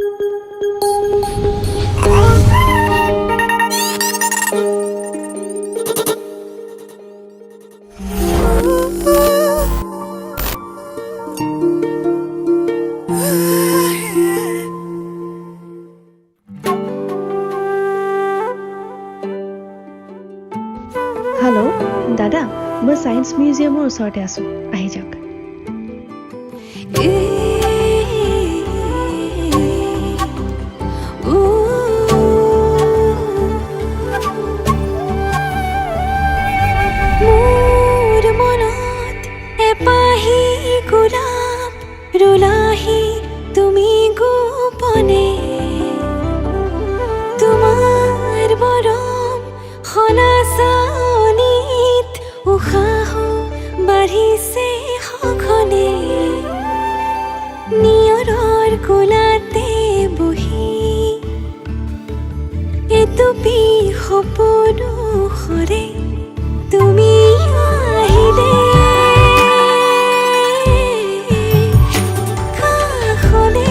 Hello दादा, मैं science म्यूजियমৰ ওচৰতে আছো, আহি যাওক। মোৰ মনত এপাহি গোলাপ ৰুলাহি তুমি গোপনে, তোমাৰ মৰম সনাচানিত উশাহ বাঢ়িছে সঘনে, নিয়ৰৰ কোলাতে বহি এটুপি সপোনো সৰে তুমি আহিলে কাষলে।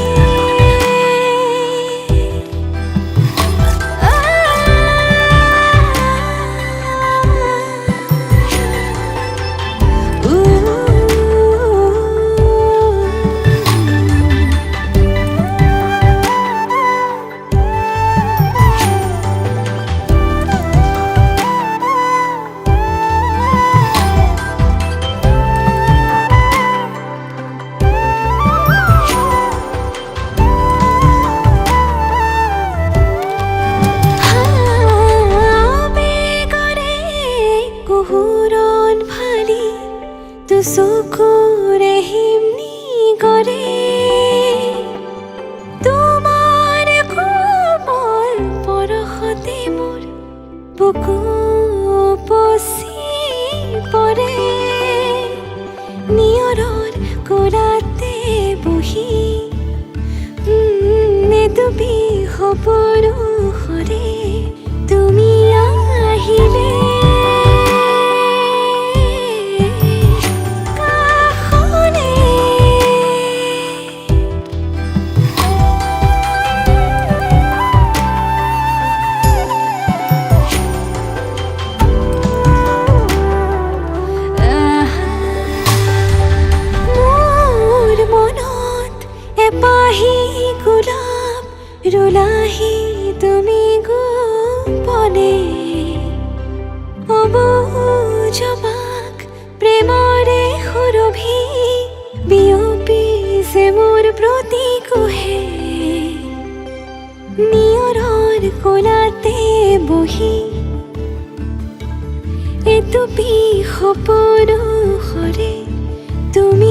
চকুৰে হিমনি কৰে তোমাৰ কোমল পৰশতে মোৰ বুকু উপচি পৰে, নিয়ৰৰ কোলাতে বহি এটুপি সপোনো সৰে তুমি আহিলে এপাহি গোলাপ ৰুলাহি তুমি গোপনে, অবুজবাক প্ৰেমৰে সুৰভি বিয়পিছে মোৰ প্ৰতি কোহে, নিয়ৰৰ কোলাতে বহি এটুপি সপোনো সৰে তুমি